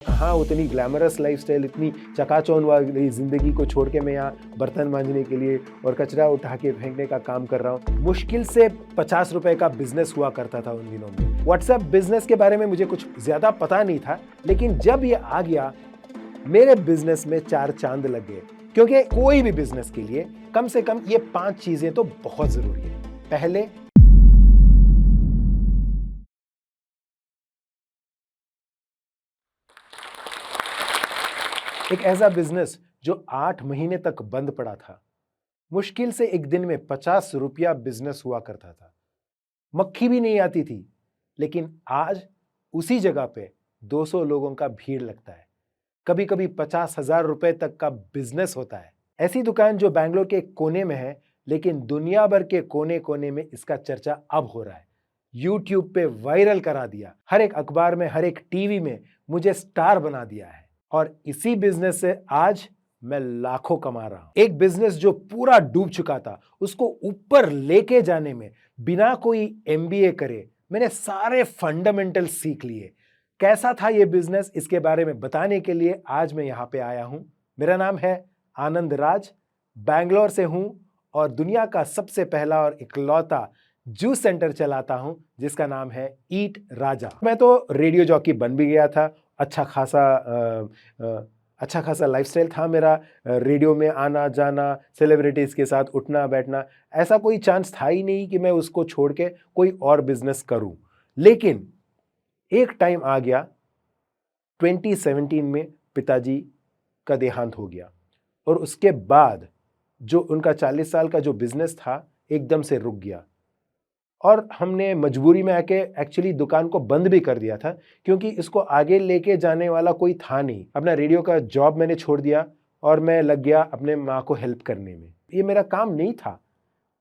हाँ, उतनी glamorous lifestyle, इतनी चकाचौंध वाली ज़िंदगी को छोड़ के मैं यहाँ बर्तन मांजने के लिए और कचरा उठा के फेंकने का काम कर रहा हूँ। मुश्किल से ₹50 का बिज़नेस हुआ करता था उन दिनों में। व्हाट्सएप बिज़नेस के बारे में मुझे कुछ ज़्यादा पता नहीं था, लेकिन जब ये आ गया, मेरे बिज़नेस में 4 चाँद लग गए। क्योंकि कोई भी बिज़नेस के लिए कम से कम ये 5 चीज़ें तो बहुत ज़रूरी है। पहले, एक ऐसा बिज़नेस जो 8 महीने तक बंद पड़ा था। मुश्किल से एक दिन में ₹50 बिज़नेस हुआ करता था। मक्खी भी नहीं आती थी, लेकिन आज उसी जगह पे 200 लोगों का भीड़ लगता है। कभी-कभी ₹50,000 तक का बिज़नेस होता है। ऐसी दुकान जो बैंगलोर के एक कोने में है, लेकिन दुनिया भर के कोने-कोने में इसका चर्चा अब हो रहा है। यूट्यूब पे वायरल करा दिया, हर एक अखबार में, हर एक टीवी में मुझे स्टार बना दिया है। और इसी बिज़नेस से आज मैं लाखों कमा रहा हूं। एक बिज़नेस जो पूरा डूब चुका था, उसको ऊपर लेके जाने में बिना कोई एमबीए करे मैंने सारे फंडामेंटल सीख लिए। कैसा था ये बिज़नेस, इसके बारे में बताने के लिए आज मैं यहाँ पे आया हूँ। मेरा नाम है आनंद राज, बैंगलोर से हूँ और दुनिया का सबसे पहला और इकलौता जूस सेंटर चलाता हूँ जिसका नाम है ईट राजा। मैं तो रेडियो जॉकी बन भी गया था। अच्छा खासा लाइफस्टाइल था मेरा, रेडियो में आना जाना, सेलिब्रिटीज़ के साथ उठना बैठना। ऐसा कोई चांस था ही नहीं कि मैं उसको छोड़ के कोई और बिज़नेस करूँ। लेकिन एक टाइम आ गया, 2017 में पिताजी का देहांत हो गया और उसके बाद जो उनका 40 साल का जो बिज़नेस था, एकदम से रुक गया और हमने मजबूरी में आके एक्चुअली दुकान को बंद भी कर दिया था, क्योंकि इसको आगे लेके जाने वाला कोई था नहीं। अपना रेडियो का जॉब मैंने छोड़ दिया और मैं लग गया अपने माँ को हेल्प करने में। ये मेरा काम नहीं था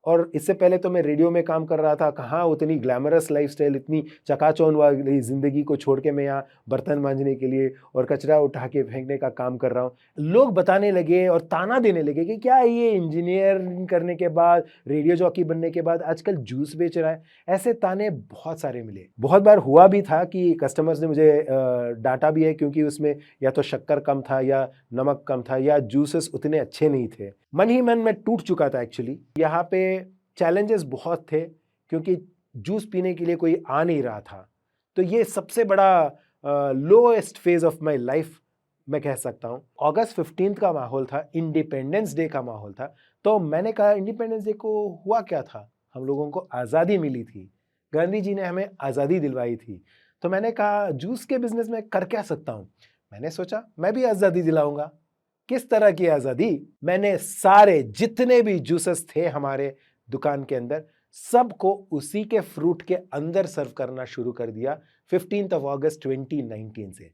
और इससे पहले तो मैं रेडियो में काम कर रहा था। कहाँ उतनी ग्लैमरस लाइफ़स्टाइल, इतनी चकाचौंध वाली ज़िंदगी को छोड़ के मैं यहाँ बर्तन मांजने के लिए और कचरा उठा के फेंकने का काम कर रहा हूँ। लोग बताने लगे और ताना देने लगे कि क्या ये इंजीनियरिंग करने के बाद, रेडियो जॉकी बनने के बाद आजकल जूस बेच रहा है। ऐसे ताने बहुत सारे मिले। बहुत बार हुआ भी था कि कस्टमर्स ने मुझे डाँटा भी है, क्योंकि उसमें या तो शक्कर कम था या नमक कम था या जूसेस उतने अच्छे नहीं थे। मन ही मन में टूट चुका था एक्चुअली। यहाँ पे चैलेंजेस बहुत थे, क्योंकि जूस पीने के लिए कोई आ नहीं रहा था। तो ये सबसे बड़ा lowest phase of my life मैं कह सकता हूँ। अगस्त 15 का माहौल था, इंडिपेंडेंस डे का माहौल था। तो मैंने कहा, इंडिपेंडेंस डे को हुआ क्या था? हम लोगों को आज़ादी मिली थी, गांधी जी ने हमें आज़ादी दिलवाई थी। तो मैंने कहा, जूस के बिजनेस में कर क्या सकता हूँ? मैंने सोचा मैं भी आज़ादी दिलाऊंगा। किस तरह की आज़ादी? मैंने सारे जितने भी जूसेस थे हमारे दुकान के अंदर, सबको उसी के फ्रूट के अंदर सर्व करना शुरू कर दिया 15 अगस्त 2019 से।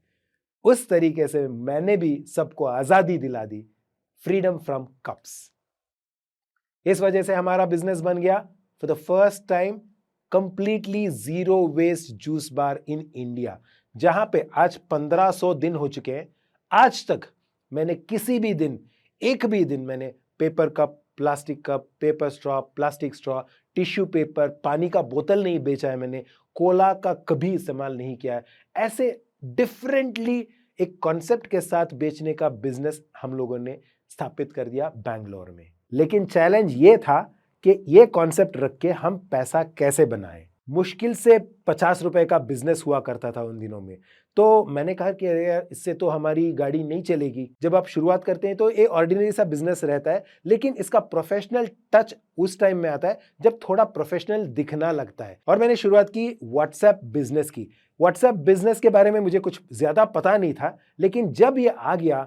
उस तरीके से मैंने भी सबको आज़ादी दिला दी, फ्रीडम फ्रॉम कप्स। इस वजह से हमारा बिजनेस बन गया for the first time completely zero waste juice bar in India, जहां पे आज 1500 दिन हो चुके हैं। आज तक मैंने किसी भी दिन, एक भी दिन मैंने paper cup, plastic cup, paper straw, plastic straw, tissue paper, पानी का बोतल नहीं बेचा है मैंने, कोला का कभी इस्तेमाल नहीं किया है। ऐसे डिफरेंटली एक कॉन्सेप्ट के साथ बेचने का बिजनेस हम लोगों ने स्थापित कर दिया बैंगलोर में। लेकिन चैलेंज ये था कि ये कॉन्सेप्ट रख के हम पैसा कैसे बनाएं। मुश्किल से ₹50 का बिजनेस हुआ करता था उन दिनों में। तो मैंने कहा कि अरे यार, इससे तो हमारी गाड़ी नहीं चलेगी। जब आप शुरुआत करते हैं तो ये ऑर्डिनरी सा बिजनेस रहता है, लेकिन इसका प्रोफेशनल टच उस टाइम में आता है जब थोड़ा प्रोफेशनल दिखना लगता है। और मैंने शुरुआत की व्हाट्सएप बिजनेस की। व्हाट्सएप बिजनेस के बारे में मुझे कुछ ज्यादा पता नहीं था, लेकिन जब ये आ गया,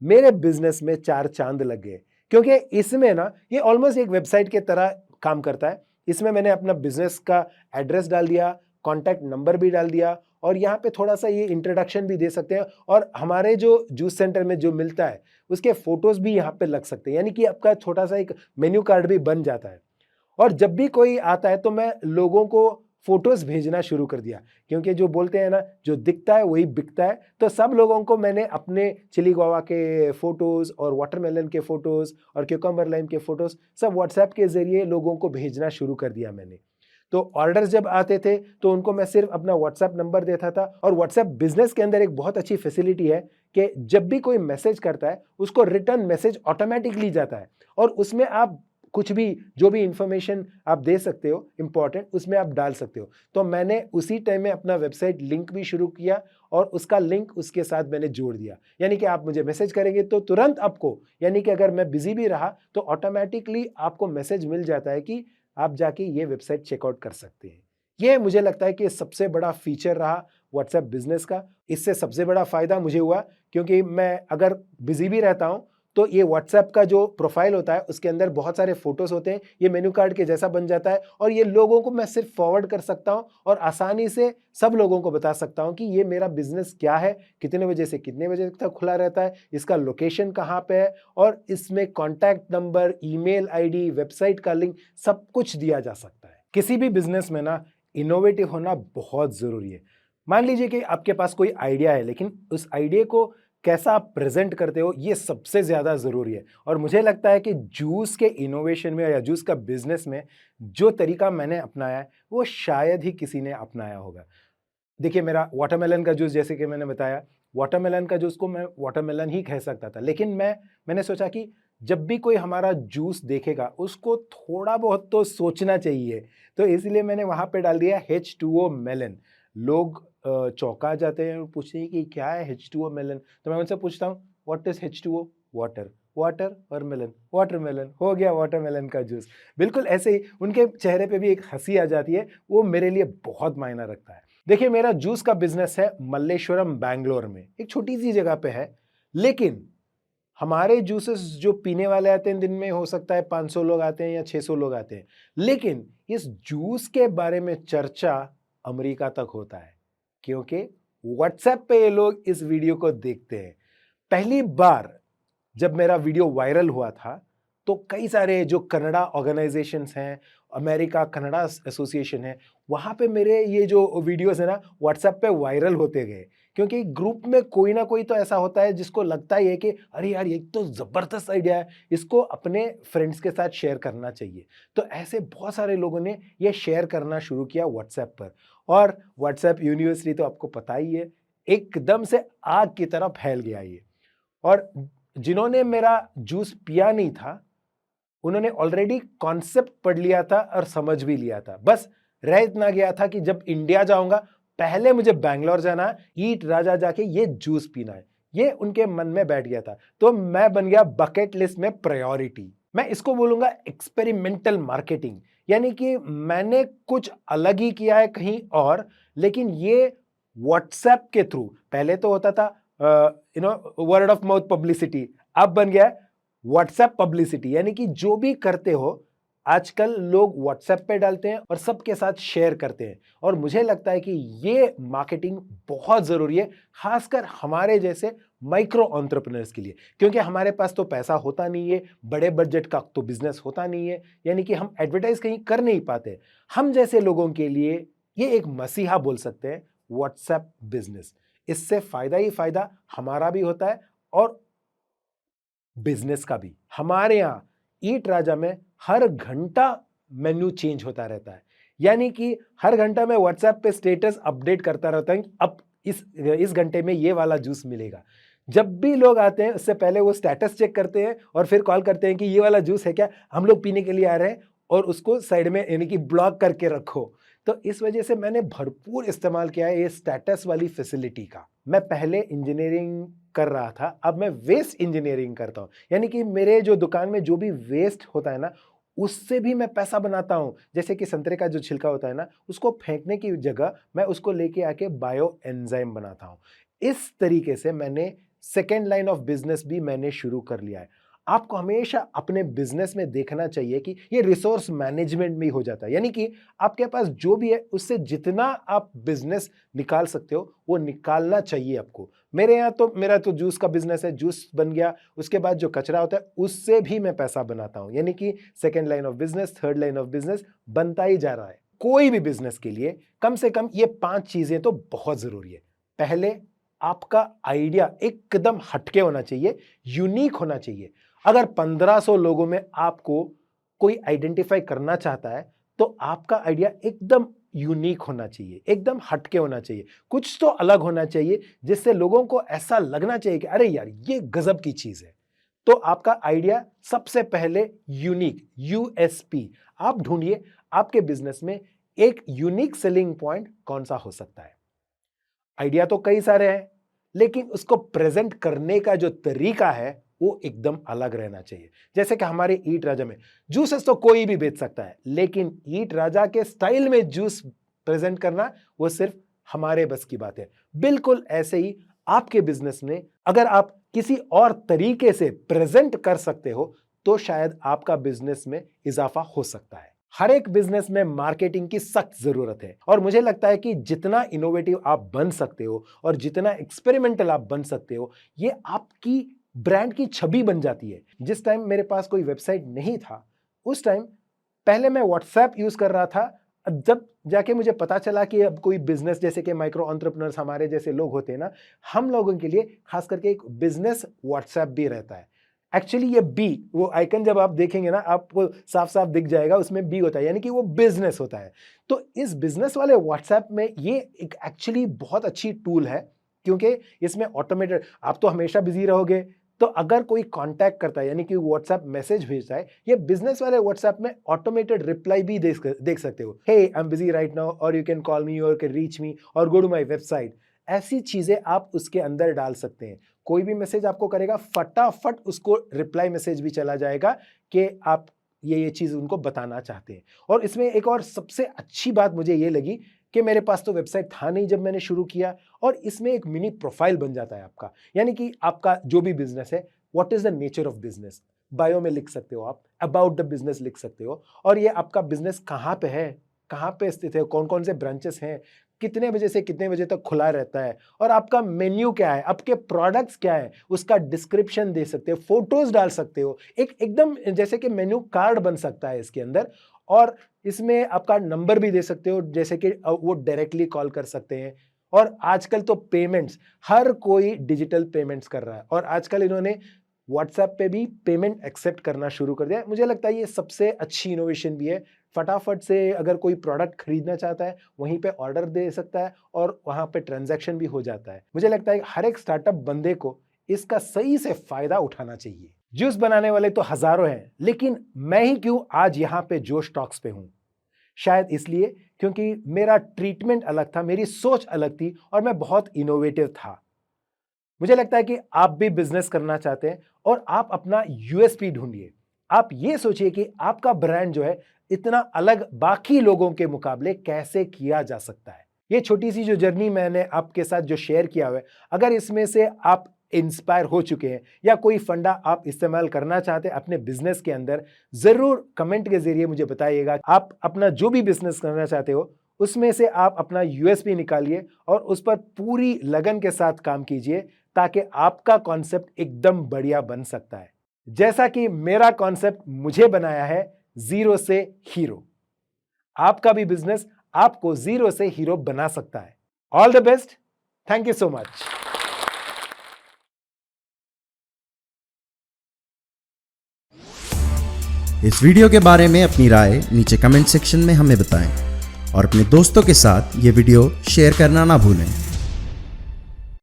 मेरे बिजनेस में 4 चांद लग गए। क्योंकि इसमें ना, ये ऑलमोस्ट एक वेबसाइट के तरह काम करता है। इसमें मैंने अपना बिजनेस का एड्रेस डाल दिया, कॉन्टैक्ट नंबर भी डाल दिया और यहाँ पे थोड़ा सा ये इंट्रोडक्शन भी दे सकते हैं और हमारे जो जूस सेंटर में जो मिलता है उसके फोटोज भी यहाँ पे लग सकते हैं, यानी कि आपका छोटा सा एक मेन्यू कार्ड भी बन जाता है। और जब भी कोई आता है तो मैं लोगों को फोटोज भेजना शुरू कर दिया, क्योंकि जो बोलते हैं ना, जो दिखता है वही बिकता है। तो सब लोगों को मैंने अपने चिली गुआवा के फोटोज और वाटरमेलन के फोटोज और क्यूकम्बर लाइम के फोटोज सब व्हाट्सएप के जरिए लोगों को भेजना शुरू कर दिया मैंने। तो ऑर्डर्स जब आते थे तो उनको मैं सिर्फ अपना व्हाट्सएप नंबर देता था। और व्हाट्सएप बिजनेस के अंदर एक बहुत अच्छी फैसिलिटी है कि जब भी कोई मैसेज करता है उसको रिटर्न मैसेज ऑटोमेटिकली जाता है, और उसमें आप कुछ भी, जो भी इंफॉर्मेशन आप दे सकते हो इंपॉर्टेंट, उसमें आप डाल सकते हो। तो मैंने उसी टाइम में अपना वेबसाइट लिंक भी शुरू किया और उसका लिंक उसके साथ मैंने जोड़ दिया। यानी कि आप मुझे मैसेज करेंगे तो तुरंत आपको, यानी कि अगर मैं बिजी भी रहा तो ऑटोमेटिकली आपको मैसेज मिल जाता है कि आप जाके ये वेबसाइट चेकआउट कर सकते हैं। ये मुझे लगता है कि सबसे बड़ा फीचर रहा व्हाट्सएप बिजनेस का। इससे सबसे बड़ा फायदा मुझे हुआ क्योंकि मैं अगर बिजी भी रहता हूं तो ये व्हाट्सएप का जो प्रोफाइल होता है उसके अंदर बहुत सारे फोटोज होते हैं, ये मेनू कार्ड के जैसा बन जाता है और ये लोगों को मैं सिर्फ फॉरवर्ड कर सकता हूं और आसानी से सब लोगों को बता सकता हूं कि ये मेरा बिजनेस क्या है, कितने बजे से कितने बजे तक खुला रहता है, इसका लोकेशन कहां पे है, और इसमें contact number, email ID, website का लिंक, सब कुछ दिया जा सकता है। किसी भी बिजनेस में ना इनोवेटिव होना बहुत जरूरी है। मान लीजिए कि आपके पास कोई आइडिया है, लेकिन उस आइडिया को कैसा आप प्रेजेंट करते हो ये सबसे ज्यादा जरूरी है। और मुझे लगता है कि जूस के इनोवेशन में या जूस का बिजनेस में जो तरीका मैंने अपनाया है वो शायद ही किसी ने अपनाया होगा। देखिए, मेरा वाटरमेलन का जूस, जैसे कि मैंने बताया, वाटरमेलन का जूस को मैं वाटरमेलन ही कह सकता था, लेकिन मैंने सोचा कि जब भी कोई हमारा जूस देखेगा उसको थोड़ा बहुत तो सोचना चाहिए, तो इसलिए मैंने वहां पे डाल दिया H2O मेलन। लोग चौंका जाते हैं और पूछते हैं कि क्या है H2O मेलन, तो मैं उनसे पूछता हूँ what is H2O? Water. Water और मेलन, वाटरमेलन, हो गया वाटरमेलन का जूस। बिल्कुल ऐसे ही उनके चेहरे पे भी एक हंसी आ जाती है, वो मेरे लिए बहुत मायना रखता है। देखिए, मेरा जूस का बिजनेस है मल्लेश्वरम बैंगलोर में, एक छोटी सी जगह पे है, लेकिन हमारे जूसेस जो पीने वाले आते हैं दिन में हो सकता है 500 लोग आते हैं या 600 लोग आते हैं, लेकिन इस जूस के बारे में चर्चा अमेरिका तक होता है क्योंकि व्हाट्सएप पे ये लोग इस वीडियो को देखते हैं। पहली बार जब मेरा वीडियो वायरल हुआ था तो कई सारे जो कन्नड़ा ऑर्गेनाइजेशंस हैं, अमेरिका कन्नड़ा एसोसिएशन है, वहां पे मेरे ये जो वीडियोस है ना व्हाट्सएप पे वायरल होते गए, क्योंकि ग्रुप में कोई ना कोई तो ऐसा होता है जिसको लगता ही है कि अरे यार ये तो जबरदस्त आइडिया है, इसको अपने फ्रेंड्स के साथ शेयर करना चाहिए। तो ऐसे बहुत सारे लोगों ने ये शेयर करना शुरू किया व्हाट्सएप पर, और व्हाट्सएप यूनिवर्सिटी तो आपको पता ही है, एकदम से आग की तरह फैल गया ये। और जिन्होंने मेरा जूस पिया नहीं था उन्होंने ऑलरेडी कॉन्सेप्ट पढ़ लिया था और समझ भी लिया था, बस रह इतना गया था कि जब इंडिया जाऊंगा पहले मुझे बैंगलोर जाना है, ईट राजा जाके ये जूस पीना है, ये उनके मन में बैठ गया था। तो मैं बन गया बकेट लिस्ट में प्रायोरिटी। मैं इसको बोलूंगा एक्सपेरिमेंटल मार्केटिंग, यानी कि मैंने कुछ अलग ही किया है कहीं और, लेकिन ये व्हाट्सएप के थ्रू, पहले तो होता था वर्ड ऑफ माउथ पब्लिसिटी, अब बन गया व्हाट्सएप पब्लिसिटी, यानी कि जो भी करते हो आजकल लोग व्हाट्सएप पे डालते हैं और सबके साथ शेयर करते हैं। और मुझे लगता है कि ये मार्केटिंग बहुत जरूरी है, खासकर हमारे जैसे माइक्रो एंटरप्रेन्योर्स के लिए, क्योंकि हमारे पास तो पैसा होता नहीं है, बड़े बजट का तो बिजनेस होता नहीं है, यानी कि हम एडवर्टाइज कहीं कर नहीं पाते। हम जैसे लोगों के लिए ये एक मसीहा बोल सकते हैं व्हाट्सएप बिजनेस। इससे फायदा ही फायदा हमारा भी होता है और बिजनेस का भी। हमारे यहाँ ईट राजा में हर घंटा मेन्यू चेंज होता रहता है, यानी कि हर घंटा मैं व्हाट्सएप पे स्टेटस अपडेट करता रहता हूँ, अब इस घंटे में ये वाला जूस मिलेगा। जब भी लोग आते हैं उससे पहले वो स्टेटस चेक करते हैं और फिर कॉल करते हैं कि ये वाला जूस है क्या, हम लोग पीने के लिए आ रहे हैं, और उसको साइड में यानी कि ब्लॉक करके रखो। तो इस वजह से मैंने भरपूर इस्तेमाल किया है ये स्टेटस वाली फैसिलिटी का। मैं पहले इंजीनियरिंग कर रहा था, अब मैं वेस्ट इंजीनियरिंग करता हूँ, यानी कि मेरे जो दुकान में जो भी वेस्ट होता है ना उससे भी मैं पैसा बनाता हूँ। जैसे कि संतरे का जो छिलका होता है ना, उसको फेंकने की जगह मैं उसको लेके आके बायो एंजाइम बनाता हूँ। इस तरीके से मैंने सेकेंड लाइन ऑफ बिजनेस भी मैंने शुरू कर लिया है। आपको हमेशा अपने बिजनेस में देखना चाहिए कि ये रिसोर्स मैनेजमेंट में हो जाता है, यानी कि आपके पास जो भी है उससे जितना आप बिजनेस निकाल सकते हो वो निकालना चाहिए आपको। मेरा तो जूस का बिजनेस है, जूस बन गया, उसके बाद जो कचरा होता है उससे भी मैं पैसा बनाता हूं, यानी कि second line of business, third line of business बनता ही जा रहा है। कोई भी बिजनेस के लिए कम से कम ये 5 चीजें तो बहुत जरूरी है। पहले, आपका आइडिया एकदम हटके होना चाहिए, यूनिक होना चाहिए। अगर 1500 लोगों में आपको कोई आइडेंटिफाई करना चाहता है तो आपका आइडिया एकदम यूनिक होना चाहिए, एकदम हटके होना चाहिए, कुछ तो अलग होना चाहिए जिससे लोगों को ऐसा लगना चाहिए कि अरे यार ये गजब की चीज है। तो आपका आइडिया सबसे पहले यूनिक, यूएसपी आप ढूंढिए आपके बिजनेस में एक यूनिक सेलिंग पॉइंट कौन सा हो सकता है। आइडिया तो कई सारे हैं, लेकिन उसको प्रेजेंट करने का जो तरीका है वो एकदम अलग रहना चाहिए। जैसे कि हमारे ईट राजा में जूसेस तो कोई भी बेच सकता है, लेकिन ईट राजा के स्टाइल में जूस प्रेजेंट करना वो सिर्फ हमारे बस की बात है। बिल्कुल ऐसे ही आपके बिजनेस में अगर आप किसी और तरीके से प्रेजेंट कर सकते हो तो शायद आपका बिजनेस में इजाफा हो सकता है। हर एक बिजनेस में मार्केटिंग की सख्त जरूरत है और मुझे लगता है कि जितना इनोवेटिव आप बन सकते हो और जितना एक्सपेरिमेंटल आप बन सकते हो, ये आपकी ब्रांड की छवि बन जाती है। जिस टाइम मेरे पास कोई वेबसाइट नहीं था, उस टाइम पहले मैं व्हाट्सएप यूज कर रहा था। जब जाके मुझे पता चला कि अब कोई बिजनेस, जैसे कि माइक्रो एंटरप्रेन्योर्स हमारे जैसे लोग होते हैं ना, हम लोगों के लिए खास करके एक बिजनेस व्हाट्सएप भी रहता है। एक्चुअली ये बी, वो आइकन जब आप देखेंगे ना आपको साफ साफ दिख जाएगा, उसमें बी होता है, यानी कि वो बिजनेस होता है। तो इस बिजनेस वाले व्हाट्सएप में ये एक एक्चुअली बहुत अच्छी टूल है, क्योंकि इसमें ऑटोमेटेड, आप तो हमेशा बिजी रहोगे, तो अगर कोई कांटेक्ट करता है यानी कि व्हाट्सएप मैसेज भेजता है, ये बिजनेस वाले व्हाट्सएप में ऑटोमेटेड रिप्लाई भी देख सकते हो। Hey I am busy right now, और यू कैन कॉल मी, और कैन रीच मी, और गो टू माय वेबसाइट। ऐसी चीजें आप उसके अंदर डाल सकते हैं। कोई भी मैसेज आपको करेगा, फटाफट उसको रिप्लाई मैसेज भी चला जाएगा कि आप ये चीज उनको बताना चाहते हैं। और इसमें एक और सबसे अच्छी बात मुझे ये लगी कि मेरे पास तो वेबसाइट था नहीं जब मैंने शुरू किया, और इसमें एक मिनी प्रोफाइल बन जाता है आपका, यानी कि आपका जो भी बिजनेस है, what is the nature of business, bio में लिख सकते हो आप, अबाउट द बिजनेस लिख सकते हो, और ये आपका बिजनेस कहाँ पे है, कहाँ पे स्थित है, कौन कौन से ब्रांचेस हैं, कितने बजे से कितने बजे तक खुला रहता है, और आपका मेन्यू क्या है, आपके प्रोडक्ट्स क्या है, उसका डिस्क्रिप्शन दे सकते हो, फोटोज डाल सकते हो, एक एकदम जैसे कि मेन्यू कार्ड बन सकता है इसके अंदर। और इसमें आपका नंबर भी दे सकते हो, जैसे कि वो डायरेक्टली कॉल कर सकते हैं। और आजकल तो पेमेंट्स, हर कोई डिजिटल पेमेंट्स कर रहा है, और आजकल इन्होंने व्हाट्सएप पे भी पेमेंट एक्सेप्ट करना शुरू कर दिया। मुझे लगता है ये सबसे अच्छी इनोवेशन भी है। फटाफट से अगर कोई प्रोडक्ट खरीदना चाहता है, वहीं पे ऑर्डर दे सकता है और वहां पे ट्रांजैक्शन भी हो जाता है। मुझे लगता है हर एक स्टार्टअप बंदे को इसका सही से फायदा उठाना चाहिए। जूस बनाने वाले तो हजारों हैं, लेकिन मैं ही क्यों आज यहाँ पे जोश टॉक्स पे हूं? शायद इसलिए क्योंकि मेरा ट्रीटमेंट अलग था, मेरी सोच अलग थी, और मैं बहुत इनोवेटिव था। मुझे लगता है कि आप भी बिजनेस करना चाहते हैं और आप अपना यूएसपी ढूंढिए। आप ये सोचिए कि आपका ब्रांड जो है इतना अलग बाकी लोगों के मुकाबले कैसे किया जा सकता है। ये छोटी सी जो जर्नी मैंने आपके साथ जो शेयर किया हुआ है, अगर इसमें से आप इंस्पायर हो चुके हैं या कोई फंडा आप इस्तेमाल करना चाहते हैं अपने बिजनेस के अंदर, जरूर कमेंट के जरिए मुझे बताइएगा। आप अपना जो भी बिजनेस करना चाहते हो उसमें से आप अपना यूएसपी निकालिए और उस पर पूरी लगन के साथ काम कीजिए, ताकि आपका कॉन्सेप्ट एकदम बढ़िया बन सकता है, जैसा कि मेरा कॉन्सेप्ट मुझे बनाया है जीरो से हीरो। आपका भी बिजनेस आपको जीरो से हीरो बना सकता है। All the best, thank you so much. इस वीडियो के बारे में अपनी राय नीचे कमेंट सेक्शन में हमें बताएं और अपने दोस्तों के साथ ये वीडियो शेयर करना ना भूलें।